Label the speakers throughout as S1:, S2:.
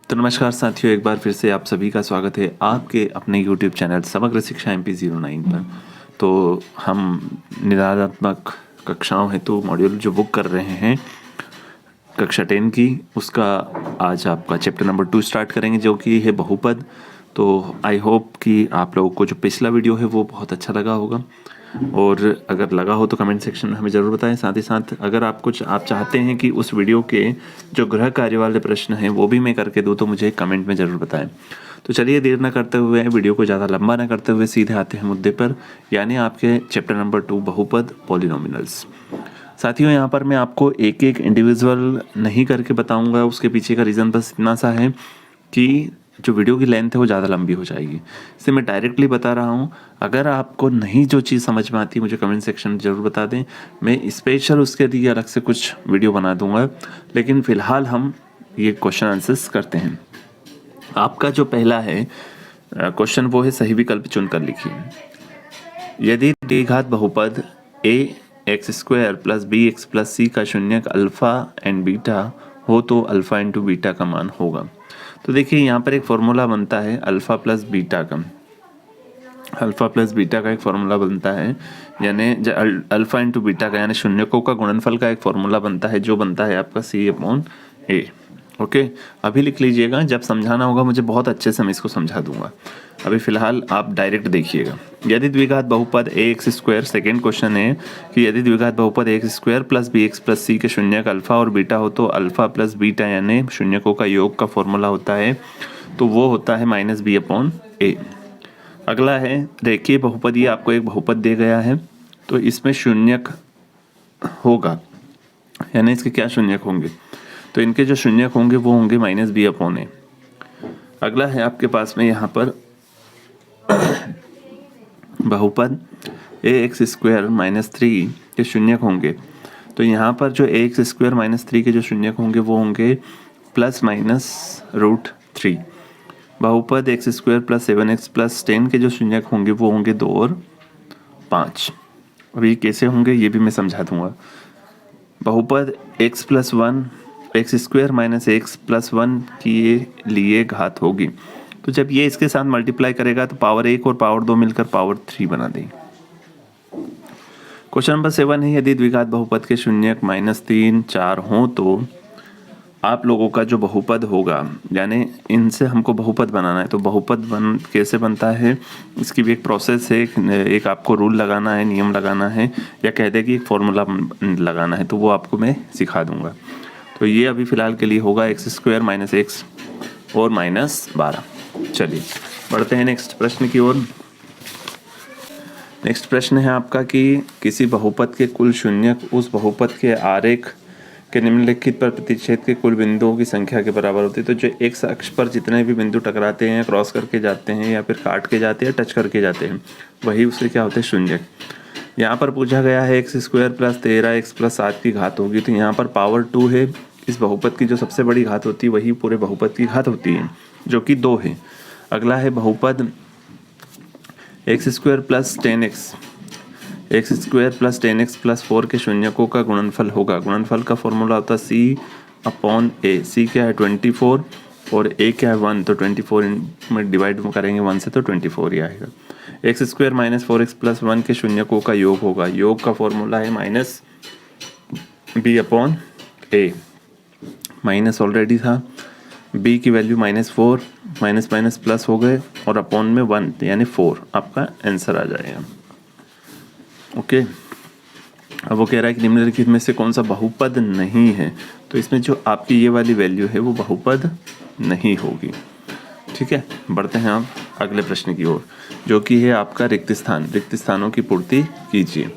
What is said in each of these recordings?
S1: तो नमस्कार साथियों, एक बार फिर से आप सभी का स्वागत है आपके अपने YouTube चैनल समग्र शिक्षा MP09 पर। तो हम निदानात्मक कक्षाओं हेतु मॉड्यूल जो बुक कर रहे हैं कक्षा 10 की, उसका आज आपका चैप्टर नंबर 2 स्टार्ट करेंगे, जो कि है बहुपद। तो आई होप कि आप लोगों को जो पिछला वीडियो है वो बहुत अच्छा लगा होगा, और अगर लगा हो तो कमेंट सेक्शन में हमें ज़रूर बताएं। साथ ही साथ अगर आप चाहते हैं कि उस वीडियो के जो गृह कार्य वाले प्रश्न हैं वो भी मैं करके दूं, तो मुझे कमेंट में ज़रूर बताएं। तो चलिए देर ना करते हुए, वीडियो को ज़्यादा लंबा ना करते हुए सीधे आते हैं मुद्दे पर, यानी आपके चैप्टर नंबर 2 बहुपद पॉलिनोमिनल्स। साथियों, यहाँ पर मैं आपको एक एक इंडिविजुअल नहीं करके बताऊंगा। उसके पीछे का रीज़न बस इतना सा है कि जो वीडियो की लेंथ है वो ज़्यादा लंबी हो जाएगी, इससे मैं डायरेक्टली बता रहा हूँ। अगर आपको नहीं जो चीज़ समझ में आती मुझे कमेंट सेक्शन में ज़रूर बता दें, मैं स्पेशल उसके लिए अलग से कुछ वीडियो बना दूंगा। लेकिन फ़िलहाल हम ये क्वेश्चन आंसर्स करते हैं। आपका जो पहला है क्वेश्चन, वो है सही विकल्प चुनकर लिखिए। यदि द्विघात बहुपद ax² + bx + c का शून्यक अल्फा एंड बीटा हो तो अल्फा इंटू बीटा का मान होगा। तो देखिए, यहाँ पर एक फॉर्मूला बनता है अल्फा प्लस बीटा का। अल्फा प्लस बीटा का एक फॉर्मूला बनता है, यानी अल्फा इंटू बीटा का, यानी शून्यकों का गुणनफल का एक फॉर्मूला बनता है, जो बनता है आपका c/a। ओके, अभी लिख लीजिएगा, जब समझाना होगा मुझे बहुत अच्छे से मैं इसको समझा दूंगा। अभी फिलहाल आप डायरेक्ट देखिएगा। यदि द्विघात बहुपद ax², सेकेंड क्वेश्चन है कि यदि द्विघात बहुपद ax² + bx + c के शून्यक अल्फा और बीटा हो तो अल्फा प्लस बीटा यानी शून्यकों का योग का फॉर्मूला होता है, तो वो होता है -b/a। अगला है रेखीय बहुपद। ये आपको एक बहुपद दे गया है, तो इसमें शून्यक होगा, यानी इसके क्या शून्यक होंगे, तो इनके जो शून्यक होंगे वो होंगे -b/a। अगला है आपके पास में यहाँ पर बहुपद ax² - 3 के शून्यक होंगे, तो यहाँ पर जो ax² - 3 के जो शून्यक होंगे वो होंगे ±√3। बहुपद x² + 7x + 10 के जो शून्यक होंगे वो होंगे 2 और 5। अभी कैसे होंगे ये भी मैं समझा दूंगा। बहुपद x + 1 x² - x + 1 के लिए घात होगी, तो जब ये इसके साथ मल्टीप्लाई करेगा तो पावर 1 और पावर 2 मिलकर पावर 3 बना देंगे। क्वेश्चन नंबर 7 है, यदि द्विघात बहुपद के शून्यक -3, 4 हों तो आप लोगों का जो बहुपद होगा, यानी इनसे हमको बहुपद बनाना है, तो बहुपद कैसे बनता है इसकी भी एक प्रोसेस है, एक आपको रूल लगाना है, नियम लगाना है, या कह दे कि एक फॉर्मूला लगाना है, तो वो आपको मैं सिखा दूंगा। तो ये अभी फ़िलहाल के लिए होगा x² - x और -12। चलिए बढ़ते हैं नेक्स्ट प्रश्न की ओर। नेक्स्ट प्रश्न है आपका कि किसी बहुपद के कुल शून्यक उस बहुपद के आरेख के निम्नलिखित पर प्रतिच्छेद के कुल बिंदुओं की संख्या के बराबर होती है। तो जो एक्स अक्ष पर जितने भी बिंदु टकराते हैं, क्रॉस करके जाते हैं, या फिर काट के जाते हैं, टच करके जाते हैं, वही उससे क्या होते हैं, शून्यक। यहाँ पर पूछा गया है x² + 13x + 7 की घात होगी, तो यहाँ पर पावर 2 है। इस बहुपद की जो सबसे बड़ी घात होती है वही पूरे बहुपद की घात होती है, जो कि 2 है। अगला है बहुपद x² + 10x + 10x + 4 के शून्यकों का गुणनफल होगा। गुणनफल का फॉर्मूला होता है c/a। c क्या है, 24, और a क्या है, 1, तो 24 में डिवाइड करेंगे 1 से तो 24 ही आएगा। x² - 4x + 1 के शून्यकों का योग होगा। योग का फॉर्मूला है -b/a। माइनस ऑलरेडी था, b की वैल्यू -4, माइनस प्लस हो गए, और अपॉन में 1 यानी 4 आपका आंसर आ जाएगा। ओके, अब वो कह रहा है कि निम्नलिखित में से कौन सा बहुपद नहीं है, तो इसमें जो आपकी ये वाली वैल्यू है वो बहुपद नहीं होगी। ठीक है, बढ़ते हैं आप अगले प्रश्न की ओर, जो कि है आपका रिक्त स्थान। रिक्त स्थानों की पूर्ति कीजिए।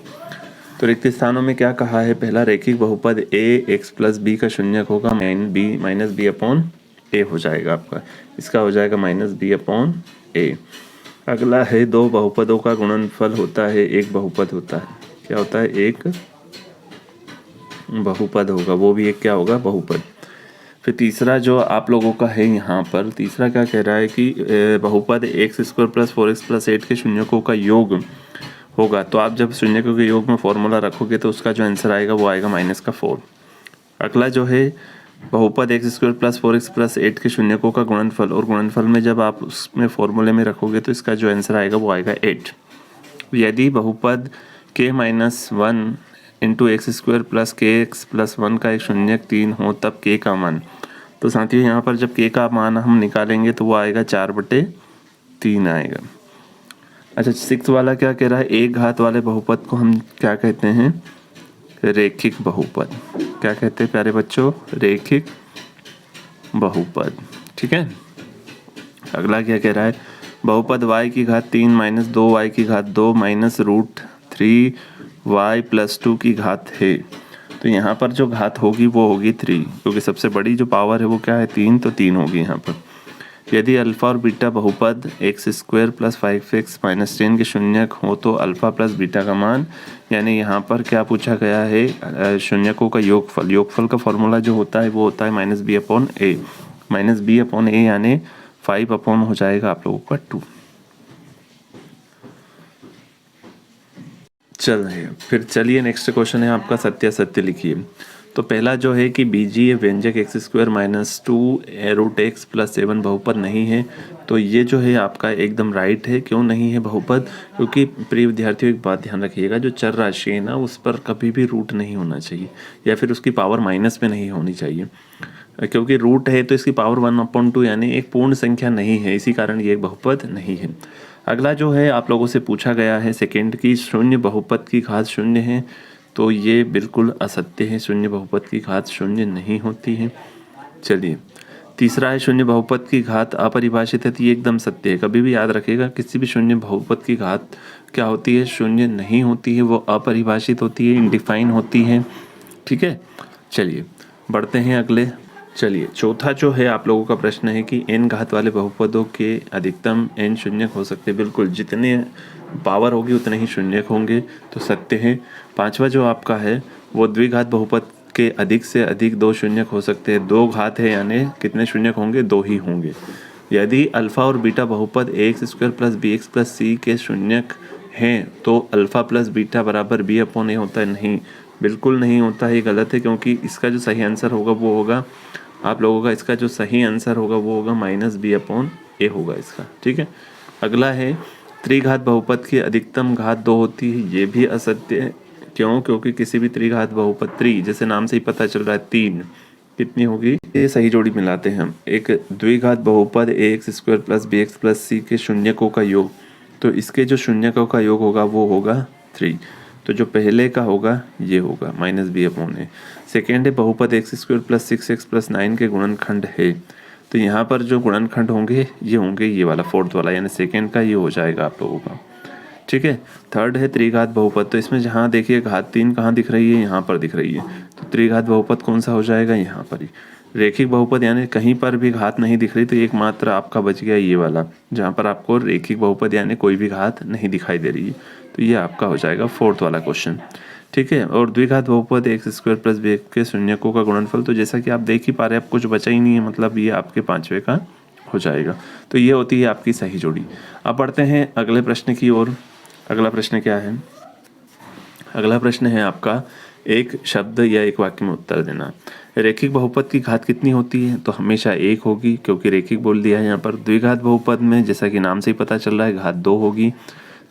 S1: तो रिक्त स्थानों में क्या कहा है, पहला रेखिक बहुपद ax + b का शून्यक होगा -b/a हो जाएगा आपका, इसका हो जाएगा -b/a। अगला है दो बहुपदों का गुणनफल होता है, एक बहुपद होता है, क्या होता है, एक बहुपद होगा, वो भी एक क्या होगा, बहुपद। फिर तीसरा जो आप लोगों का है यहाँ पर, तीसरा क्या कह रहा है कि बहुपद x² + 4x + 8 के शून्यकों का योग होगा। तो आप जब शून्यकों के योग में फॉर्मूला रखोगे तो उसका जो आंसर आएगा वो आएगा -4। अगला जो है बहुपद x square plus 4x plus 8 के शून्यकों का गुणनफल, और गुणनफल में जब आप उसमें फॉर्मूले में रखोगे तो इसका जो आंसर आएगा वो आएगा 8। यदि बहुपद k minus 1 into x square plus के एक्स प्लस 1 का एक शून्यक 3 हो तब k का मान, तो साथियों यहाँ पर जब k का मान हम निकालेंगे तो वो आएगा 4/3 आएगा। अच्छा, 6 वाला क्या कह रहा है, एक घात वाले बहुपद को हम क्या कहते हैं, रेखिक बहुपद। क्या कहते हैं प्यारे बच्चों, रेखिक बहुपद। ठीक है। अगला क्या कह रहा है, बहुपद y की घात 3 माइनस 2y की घात 2 माइनस √3y प्लस 2 की घात है। तो यहाँ पर जो घात होगी वो होगी 3, क्योंकि सबसे बड़ी जो पावर है वो क्या है, 3, तो 3 होगी यहाँ पर। यदि अल्फा और बीटा बहुपद x square plus 5x minus 10 के शून्यक हो तो अल्फा प्लस बीटा का मान, यानी यहाँ पर क्या पूछा गया है, शून्यकों का योगफल। योगफल का फॉर्मूला जो होता है वो होता है -b/a। -b/a यानी 5 अपॉन हो जाएगा आप लोगों का 2। चल रहे हैं, फिर चलिए नेक्स्ट क्वेश्चन है आपका, सत्यासत्य लिखिए। तो पहला जो है कि बीजीय व्यंजक x square minus 2 √x plus 7 बहुपद नहीं है। तो ये जो है आपका एकदम राइट है। क्यों नहीं है बहुपद, क्योंकि प्रिय विद्यार्थियों एक बात ध्यान रखिएगा, जो चर राशि है ना उस पर कभी भी रूट नहीं होना चाहिए, या फिर उसकी पावर माइनस में नहीं होनी चाहिए, क्योंकि रूट है तो इसकी पावर 1/2 यानी एक पूर्ण संख्या नहीं है, इसी कारण ये एक बहुपद नहीं है। अगला जो है आप लोगों से पूछा गया है सेकेंड की, शून्य बहुपद की घात शून्य है। तो ये बिल्कुल असत्य है, शून्य बहुपद की घात शून्य नहीं होती है। चलिए, तीसरा है शून्य बहुपद की घात अपरिभाषित है। तो ये एकदम सत्य है। कभी भी याद रखिएगा, किसी भी शून्य बहुपद की घात क्या होती है, शून्य नहीं होती है, वो अपरिभाषित होती है, इनडिफाइन होती है। ठीक है। चलिए बढ़ते हैं अगले। चलिए, चौथा जो है आप लोगों का प्रश्न है कि n घात वाले बहुपदों के अधिकतम n शून्यक हो सकते हैं। बिल्कुल, जितने पावर होगी उतने ही शून्यक होंगे, तो सत्य है। पांचवा जो आपका है वो द्विघात बहुपद के अधिक से अधिक 2 शून्यक हो सकते हैं। 2 घात है यानी कितने शून्यक होंगे, 2 ही होंगे। यदि अल्फा और बीटा बहुपद x square plus b x plus c के शून्यक हैं तो अल्फा प्लस बीटा बराबर b/a होता है। नहीं, बिल्कुल नहीं होता है, ये गलत है, क्योंकि इसका जो सही आंसर होगा वो होगा आप लोगों का, इसका जो सही आंसर होगा वो होगा -b/a होगा इसका। ठीक है। अगला है त्रिघात बहुपद की अधिकतम घात 2 होती है। ये भी असत्य है। क्यों, क्योंकि किसी भी त्रिघात बहुपद, त्रि जैसे नाम से ही पता चल रहा है 3, कितनी होगी, ये सही जोड़ी मिलाते हैं हम। एक द्विघात बहुपद ax square plus bx plus c के शून्यकों का योग, तो इसके जो शून्यकों का योग होगा वो होगा 3। तो जो पहले का होगा ये होगा -b/a। सेकेंड है बहुपद x square plus 6x plus 9 के गुणनखंड है। तो यहाँ पर जो गुणनखंड होंगे ये होंगे ये वाला, फोर्थ वाला, यानी सेकेंड का ये हो जाएगा आप लोगों का। ठीक है। थर्ड है त्रिघात बहुपद। तो इसमें जहाँ देखिए घात 3 कहाँ दिख रही है, यहाँ पर दिख रही है। तो त्रिघात बहुपद कौन सा हो जाएगा, यहाँ पर ही। रेखिक बहुपद यानी कहीं पर भी घात नहीं दिख रही, तो एकमात्र आपका बच गया ये वाला, जहाँ पर आपको रेखिक बहुपद यानी कोई भी घात नहीं दिखाई दे रही है। तो ये आपका हो जाएगा फोर्थ वाला क्वेश्चन। ठीक है। और द्विघात बहुपद एक्स स्क्वायर प्लस बी के शून्यकों का गुणनफल, तो जैसा कि आप देख ही पा रहे हैं, अब कुछ बचा ही नहीं है, मतलब ये आपके पांचवे का हो जाएगा। तो ये होती है आपकी सही जोड़ी। अब बढ़ते हैं अगले प्रश्न की ओर। अगला प्रश्न क्या है, अगला प्रश्न है आपका एक शब्द या एक वाक्य में उत्तर देना। रेखिक बहुपद की घात कितनी होती है, तो हमेशा 1 होगी, क्योंकि रेखिक बोल दिया है यहाँ पर। द्विघात बहुपद में जैसा कि नाम से ही पता चल रहा है घात 2 होगी।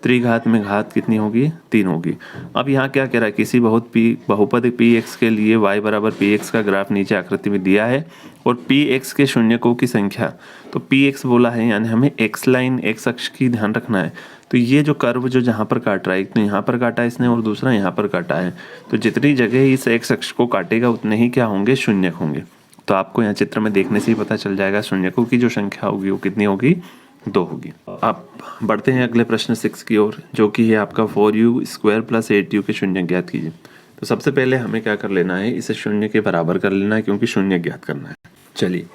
S1: त्रिघात में घात कितनी होगी, 3 होगी। अब यहाँ क्या कह रहा है, किसी बहुपद px के लिए y बराबर px का ग्राफ नीचे आकृति में दिया है और px के शून्यकों की संख्या, तो px बोला है यानी हमें x लाइन, x अक्ष की ध्यान रखना है। तो ये जो कर्व जो जहाँ पर काट रहा है, एक तो यहाँ पर काटा है इसने और दूसरा यहाँ पर काटा है, तो जितनी जगह इस x अक्ष को काटेगा उतने ही क्या होंगे, शून्यक होंगे। तो आपको यहाँ चित्र में देखने से ही पता चल जाएगा शून्यकों की जो संख्या होगी वो कितनी होगी, 2 होगी। आप बढ़ते हैं अगले प्रश्न 6 की ओर, जो कि है आपका 4u स्क्वायर प्लस 8u के शून्य ज्ञात कीजिए। तो सबसे पहले हमें क्या कर लेना है, इसे शून्य के बराबर कर लेना है, क्योंकि शून्य ज्ञात करना है। चलिए,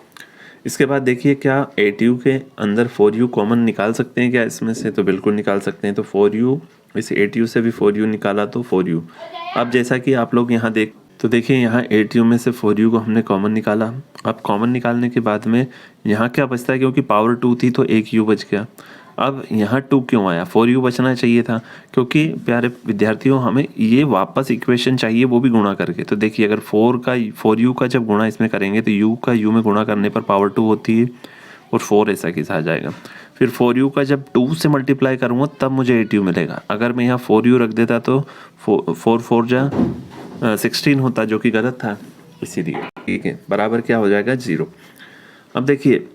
S1: इसके बाद देखिए क्या 8u के अंदर 4u कॉमन निकाल सकते हैं क्या इसमें से, तो बिल्कुल निकाल सकते हैं। तो 4u, इस 8u से भी 4u निकाला तो 4u। अब जैसा कि आप लोग यहाँ तो देखिए यहाँ 8u में से 4u को हमने कॉमन निकाला। अब कॉमन निकालने के बाद में यहाँ क्या बचता है, क्योंकि पावर 2 थी तो एक u बच गया। अब यहाँ 2 क्यों आया, 4u बचना चाहिए था, क्योंकि प्यारे विद्यार्थियों हमें ये वापस इक्वेशन चाहिए, वो भी गुणा करके। तो देखिए अगर 4u का जब गुणा इसमें करेंगे तो u का u में गुणा करने पर पावर 2 होती है और 4 ऐसा कैसा आ जाएगा। फिर 4u का जब 2 से मल्टीप्लाई करूँगा तब मुझे 8u मिलेगा। अगर मैं यहाँ 4u रख देता तो 4 जा 16 होता, जो कि गलत था, इसीलिए। ठीक है, बराबर क्या हो जाएगा 0। अब देखिए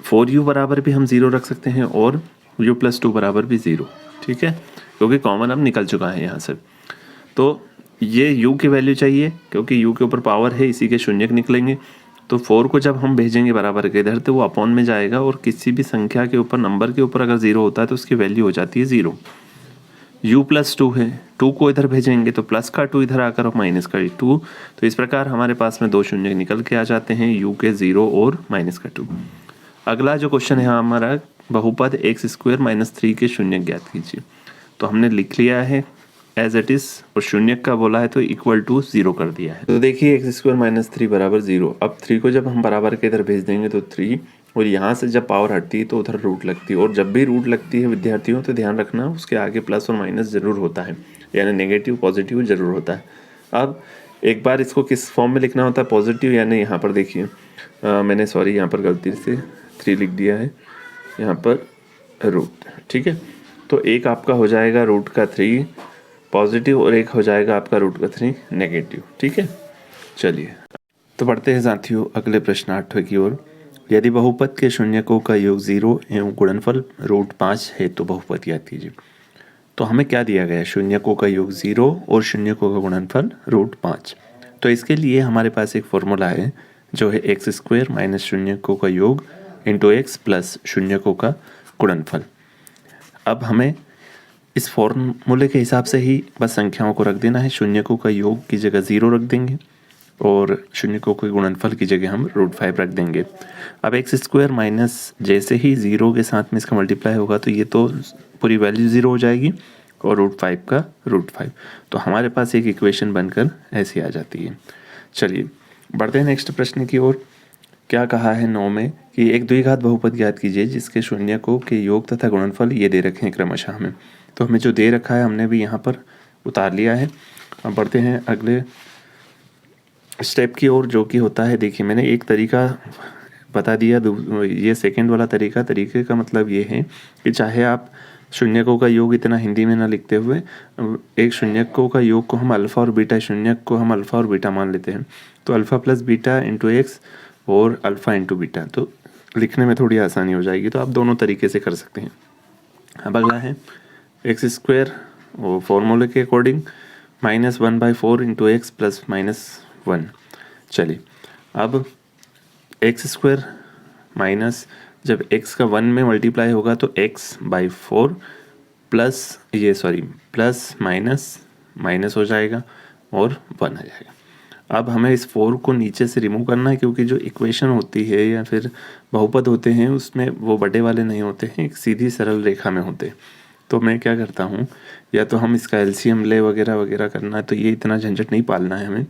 S1: 4u बराबर भी हम 0 रख सकते हैं और u + 2 बराबर भी 0। ठीक है, क्योंकि कॉमन अब निकल चुका है यहाँ से। तो ये u की वैल्यू चाहिए, क्योंकि u के ऊपर पावर है, इसी के शून्यक निकलेंगे। तो 4 को जब हम भेजेंगे बराबर के इधर तो वो अपॉन में जाएगा, और किसी भी संख्या के ऊपर, नंबर के ऊपर अगर 0 होता है तो उसकी वैल्यू हो जाती है 0। u + 2 है, 2 को इधर भेजेंगे तो प्लस का 2 इधर आकर और माइनस का 2। तो इस प्रकार हमारे पास में 2 शून्य निकल के आ जाते हैं, u के 0 और माइनस का 2। अगला जो क्वेश्चन है हमारा, बहुपद x² - 3 के शून्य ज्ञात कीजिए। तो हमने लिख लिया है एज इट इज, और शून्य का बोला है तो = 0 कर दिया है। तो देखिए x² - 3 बराबर 0। अब 3 को जब हम बराबर के इधर भेज देंगे तो 3, और यहाँ से जब पावर हटती है तो उधर रूट लगती है, और जब भी रूट लगती है विद्यार्थियों तो ध्यान रखना उसके आगे प्लस और माइनस जरूर होता है, यानी नेगेटिव पॉजिटिव जरूर होता है। अब एक बार इसको किस फॉर्म में लिखना होता है, पॉजिटिव, यानी यहाँ पर देखिए मैंने यहाँ पर गलती से 3 लिख दिया है, यहाँ पर रूट। ठीक है, तो एक आपका हो जाएगा √3 पॉजिटिव और एक हो जाएगा आपका √3 नेगेटिव। ठीक है, चलिए तो बढ़ते हैं साथियों अगले प्रश्न 8वें की ओर। यदि बहुपद के शून्यकों का योग 0 एवं गुणनफल √5 है तो बहुपद ज्ञात कीजिए। तो हमें क्या दिया गया है, शून्यकों का योग 0 और शून्यकों का गुणनफल √5। तो इसके लिए हमारे पास एक फॉर्मूला है जो है x² - शून्यकों का योग इंटू x प्लस शून्यकों का गुणनफल। अब हमें इस फॉर्मूले के हिसाब से ही बस संख्याओं को रख देना है। शून्यकों का योग की जगह 0 रख देंगे और शून्यकों के गुणनफल की जगह हम √5 रख देंगे। अब x² माइनस जैसे ही 0 के साथ में इसका मल्टीप्लाई होगा तो ये तो पूरी वैल्यू 0 हो जाएगी और √5 का √5। तो हमारे पास एक इक्वेशन बनकर ऐसी आ जाती है। चलिए बढ़ते हैं नेक्स्ट प्रश्न की ओर। क्या कहा है 9 में कि एक द्विघात बहुपद ज्ञात कीजिए जिसके शून्यकों के योग तथा गुणनफल ये दे रखे हैं क्रमशः हमें। तो हमें जो दे रखा है हमने भी यहाँ पर उतार लिया है। अब बढ़ते हैं अगले स्टेप की ओर, जो कि होता है, देखिए मैंने एक तरीका बता दिया, ये सेकंड वाला तरीके का मतलब ये है कि चाहे आप शून्यकों का योग इतना हिंदी में ना लिखते हुए एक शून्यकों का योग को हम अल्फ़ा और बीटा, शून्यक को हम अल्फ़ा और बीटा मान लेते हैं। तो alpha plus beta into x और अल्फ़ा इंटू बीटा, तो लिखने में थोड़ी आसानी हो जाएगी। तो आप दोनों तरीके से कर सकते हैं। अब अगला है x² वो फॉर्मूले के अकॉर्डिंग -1/4 इंटू एक्स प्लस -1। चलिए अब x² माइनस जब x का 1 में मल्टीप्लाई होगा तो x/4 प्लस माइनस हो जाएगा और 1 आ जाएगा। अब हमें इस 4 को नीचे से रिमूव करना है, क्योंकि जो इक्वेशन होती है या फिर बहुपद होते हैं उसमें वो बड़े वाले नहीं होते हैं, एक सीधी सरल रेखा में होते हैं। तो मैं क्या करता हूँ, या तो हम इसका एलसीएम ले वगैरह वगैरह करना है, तो ये इतना झंझट नहीं पालना है हमें।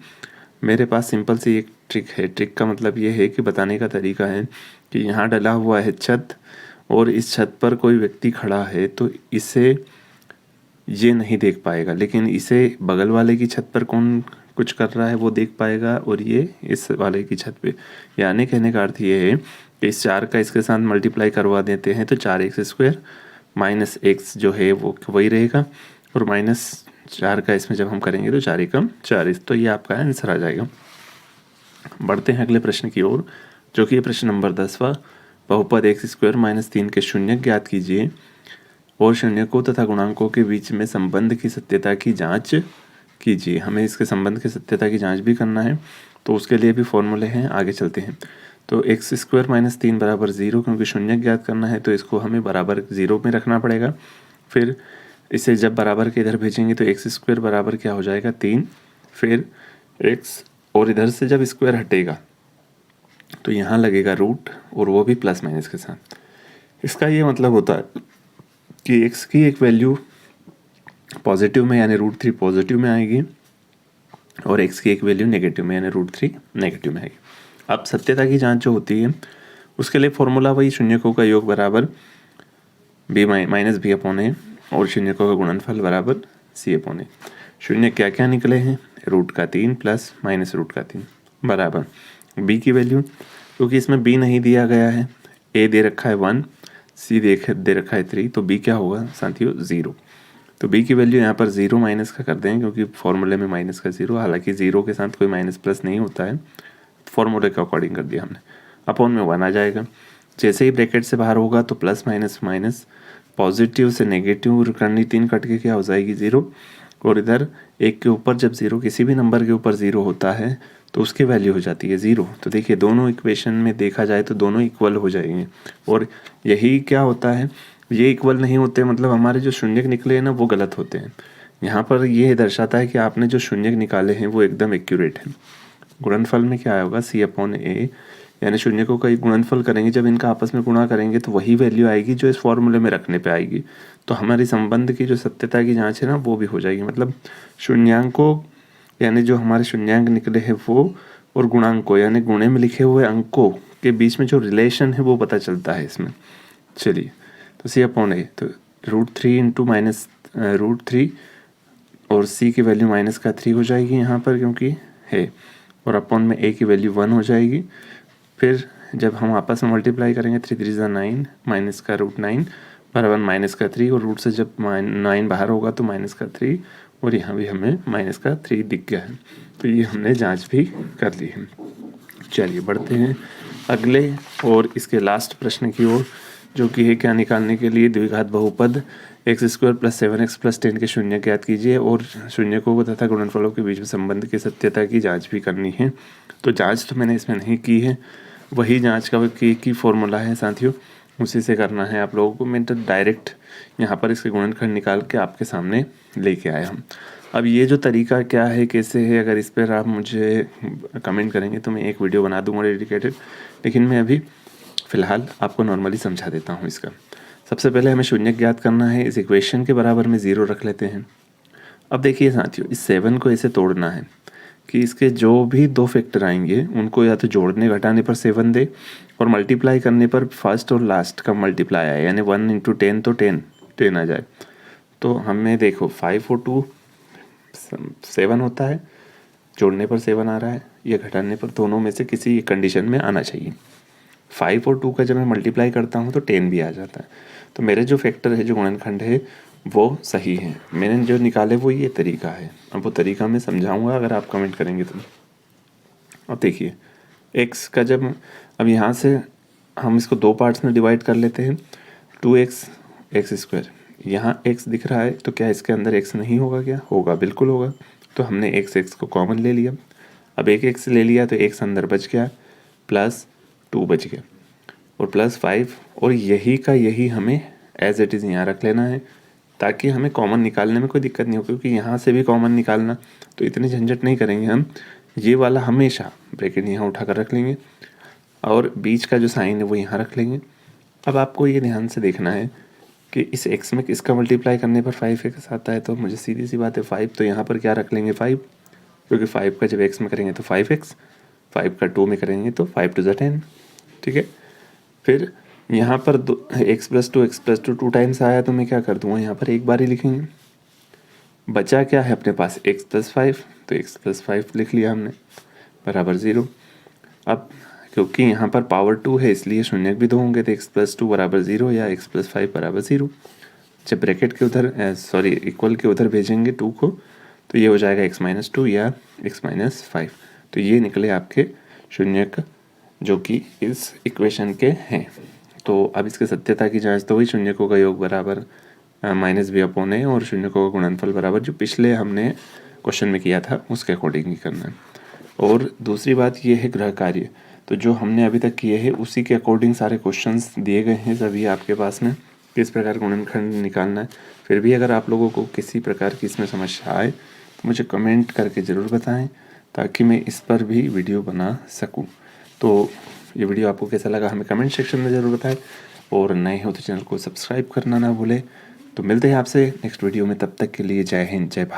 S1: मेरे पास सिंपल सी एक ट्रिक है। ट्रिक का मतलब ये है कि बताने का तरीका है कि यहाँ डला हुआ है छत और इस छत पर कोई व्यक्ति खड़ा है, तो इसे ये नहीं देख पाएगा, लेकिन इसे बगल वाले की छत पर कौन कुछ कर रहा है वो देख पाएगा, और ये इस वाले की छत पे। यानी कहने का अर्थ ये है कि इस 4 का इसके साथ मल्टीप्लाई करवा देते हैं तो 4x² माइनस x जो है वो वही रहेगा, और -4 का इसमें जब हम करेंगे तो 4 एकम 4। तो ये आपका आंसर आ जाएगा। बढ़ते हैं अगले प्रश्न की ओर, जो कि प्रश्न नंबर 10वां। बहुपद x² - 3 के शून्यक ज्ञात कीजिए और शून्यकों तथा गुणांकों के बीच में संबंध की सत्यता की जांच कीजिए। हमें इसके संबंध की सत्यता की जांच भी करना है, तो उसके लिए भी फॉर्मूले हैं, आगे चलते हैं। तो x² - 3 बराबर 0, क्योंकि शून्यक ज्ञात करना है तो इसको हमें बराबर 0 में रखना पड़ेगा। फिर इसे जब बराबर के इधर भेजेंगे तो x² बराबर क्या हो जाएगा 3, फिर x और इधर से जब स्क्वायर हटेगा तो यहाँ लगेगा रूट, और वो भी प्लस माइनस के साथ। इसका ये मतलब होता है कि x की एक वैल्यू पॉजिटिव में यानी √3 पॉजिटिव में आएगी और x की एक वैल्यू नेगेटिव में यानी √3 नेगेटिव में आएगी। अब सत्यता की जांच जो होती है उसके लिए फॉर्मूला वही, शून्यकों का योग बराबर बी माइनस बी अपॉन ए और शून्यकों का गुणनफल बराबर सी अपॉन ए। शून्य क्या क्या निकले हैं, रूट का 3 प्लस माइनस रूट का 3 बराबर बी की वैल्यू, क्योंकि इसमें बी नहीं दिया गया है, ए दे रखा है 1, सी दे रखा है 3, तो बी क्या होगा साथियों 0। तो बी की वैल्यू यहाँ पर 0 माइनस का कर दें, क्योंकि फॉर्मूले में माइनस का 0, हालांकि 0 के साथ कोई माइनस प्लस नहीं होता है, फॉर्मूले के अकॉर्डिंग कर दिया हमने। अपॉन में 1 आ जाएगा, जैसे ही ब्रैकेट से बाहर होगा तो प्लस माइनस माइनस, पॉजिटिव से नेगेटिव करनी 3 कट के क्या हो जाएगी 0, और इधर एक के ऊपर जब 0 किसी भी नंबर के ऊपर 0 होता है तो उसकी वैल्यू हो जाती है 0। तो देखिए दोनों इक्वेशन में देखा जाए तो दोनों इक्वल हो जाएंगे, और यही क्या होता है, ये इक्वल नहीं होते मतलब हमारे जो शून्यक निकले हैं ना वो गलत होते हैं। यहाँ पर ये दर्शाता है कि आपने जो शून्यक निकाले हैं वो एकदम एक्यूरेट है। गुणनफल में क्या होगा सी अपॉन ए, यानी शून्यकों का गुणनफल करेंगे जब इनका आपस में गुणा करेंगे तो वही वैल्यू आएगी जो इस फॉर्मूले में रखने पे आएगी। तो हमारी संबंध की जो सत्यता की जांच है ना वो भी हो जाएगी, मतलब शून्यांकों यानी जो हमारे शून्यांक निकले हैं वो और गुणांकों यानी गुणे में लिखे हुए अंकों के बीच में जो रिलेशन है वो पता चलता है इसमें। चलिए तो सी अपॉन ए, तो √3 इंटू माइनस √3 और सी की वैल्यू माइनस का 3 हो जाएगी यहाँ पर क्योंकि है, और अपॉन में ए की वैल्यू 1 हो जाएगी। फिर जब हम आपस में मल्टीप्लाई करेंगे 3 3 9 माइनस का √9 बराबर माइनस का 3, और रूट से जब 9 बाहर होगा तो माइनस का 3, और यहाँ भी हमें माइनस का 3 दिख गया है। तो ये हमने जांच भी कर ली है। चलिए बढ़ते हैं अगले और इसके लास्ट प्रश्न की ओर, जो कि है क्या निकालने के लिए द्विघात बहुपद x² + 7x + 10 के शून्य ज्ञात कीजिए और शून्यकों को तथा गुणनफलों के बीच में संबंध की सत्यता की जांच भी करनी है। तो जांच तो मैंने इसमें नहीं की है, वही जांच का की फॉर्मूला है साथियों, उसी से करना है आप लोगों को। मैं तो डायरेक्ट यहाँ पर इसके गुणनखंड निकाल के आपके सामने लेके आया हूँ। अब ये जो तरीका क्या है कैसे है, अगर इस पर आप मुझे कमेंट करेंगे तो मैं एक वीडियो बना दूँगा डेडिकेटेड, लेकिन मैं अभी फ़िलहाल आपको नॉर्मली समझा देता हूँ इसका। सबसे पहले हमें शून्य ज्ञात करना है, इस इक्वेशन के बराबर में 0 रख लेते हैं। अब देखिए साथियों, इस 7 को ऐसे तोड़ना है कि इसके जो भी 2 फैक्टर आएंगे उनको या तो जोड़ने घटाने पर 7 दे और मल्टीप्लाई करने पर फर्स्ट और लास्ट का मल्टीप्लाई आए, यानी 1 × 10 तो 10 आ जाए। तो हमें देखो 5 और 2 7 होता है, जोड़ने पर 7 आ रहा है, या घटाने पर, दोनों में से किसी कंडीशन में आना चाहिए। 5 और 2 का जब मैं मल्टीप्लाई करता हूँ तो 10 भी आ जाता है। तो मेरे जो फैक्टर है, जो गुणनखंड है वो सही है, मैंने जो निकाले वो ये तरीका है। अब वो तरीका मैं समझाऊंगा अगर आप कमेंट करेंगे तो। अब देखिए x का जब, अब यहाँ से हम इसको 2 पार्ट्स में डिवाइड कर लेते हैं, 2x x², यहाँ x दिख रहा है तो क्या इसके अंदर x नहीं होगा, क्या होगा, बिल्कुल होगा। तो हमने x को कॉमन ले लिया, अब एक x ले लिया तो x अंदर बच गया, +2 बच गया, और +5, और यही का यही हमें एज इट इज़ यहाँ रख लेना है ताकि हमें कॉमन निकालने में कोई दिक्कत नहीं हो, क्योंकि यहाँ से भी कॉमन निकालना तो इतनी झंझट नहीं करेंगे हम। ये वाला हमेशा ब्रैकेट यहाँ उठा कर रख लेंगे और बीच का जो साइन है वो यहाँ रख लेंगे। अब आपको ये ध्यान से देखना है कि इस x में इसका मल्टीप्लाई करने पर 5x आता है, तो मुझे सीधी सी बात है 5, तो यहाँ पर क्या रख लेंगे 5, क्योंकि 5 का जब x में करेंगे तो 5x, 5 का 2 में करेंगे तो 5 × 10, ठीक है। फिर यहाँ पर x + 2 2 टाइम्स आया तो मैं क्या कर दूँगा, यहाँ पर एक बार ही लिखेंगे। बचा क्या है अपने पास x + 5, तो x + 5 लिख लिया हमने बराबर 0। अब क्योंकि यहाँ पर पावर 2 है इसलिए शून्य भी 2 होंगे, तो x + 2 बराबर 0 या x + 5 बराबर 0। जब ब्रैकेट के उधर इक्वल के उधर भेजेंगे 2 को तो ये हो जाएगा x - 2 या x - 5। तो ये निकले आपके शून्यक जो कि इस इक्वेशन के हैं। तो अब इसके सत्यता की जांच तो वही शून्यकों का योग बराबर -b/a और शून्यकों का गुणनफल बराबर जो पिछले हमने क्वेश्चन में किया था उसके अकॉर्डिंग ही करना है। और दूसरी बात ये है ग्रह कार्य, तो जो हमने अभी तक किए हैं उसी के अकॉर्डिंग सारे क्वेश्चंस दिए गए हैं सभी आपके पास में, किस प्रकार गुणनखंड निकालना है। फिर भी अगर आप लोगों को किसी प्रकार की इसमें समस्या आए तो मुझे कमेंट करके ज़रूर बताएं ताकि मैं इस पर भी वीडियो बना सकूं। तो ये वीडियो आपको कैसा लगा हमें कमेंट सेक्शन में ज़रूर बताएं, और नए हो तो चैनल को सब्सक्राइब करना ना भूलें। तो मिलते हैं आपसे नेक्स्ट वीडियो में, तब तक के लिए जय हिंद, जय भारत।